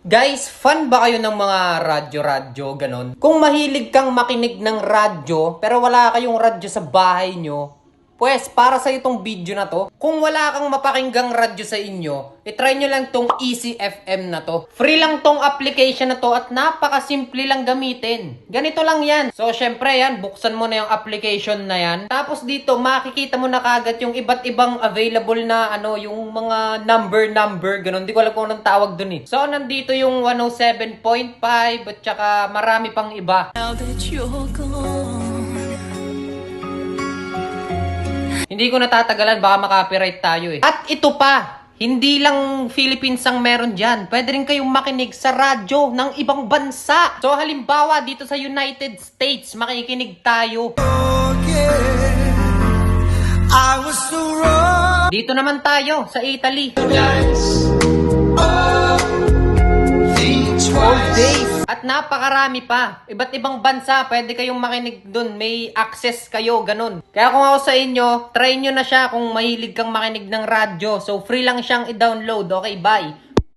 Guys, fan ba kayo ng mga radyo-radyo, ganon? Kung mahilig kang makinig ng radyo, pero wala kayong radyo sa bahay nyo, pues, para sa itong video na to, kung wala kang mapakinggang radyo sa inyo, itry nyo lang tong Easy FM na to. Free lang tong application na to at napakasimple lang gamitin. Ganito lang yan. So, syempre yan, buksan mo na yung application na yan. Tapos dito, makikita mo na kagad yung iba't ibang available na, yung mga number, ganun. Di ko alam kung anong tawag dun eh. So, nandito yung 107.5 at saka marami pang iba. Now that you're gone. Hindi ko natatagalan, baka makapiright tayo eh. At ito pa, hindi lang Philippines ang meron dyan. Pwede rin kayong makinig sa radyo ng ibang bansa. So halimbawa, dito sa United States, makikinig tayo. I was so wrong. Dito naman tayo, sa Italy. All days. At napakarami pa. Iba't ibang bansa, pwede kayong makinig dun. May access kayo, ganun. Kaya kung ako sa inyo, try nyo na siya kung mahilig kang makinig ng radyo. So, free lang siyang i-download. Okay, bye.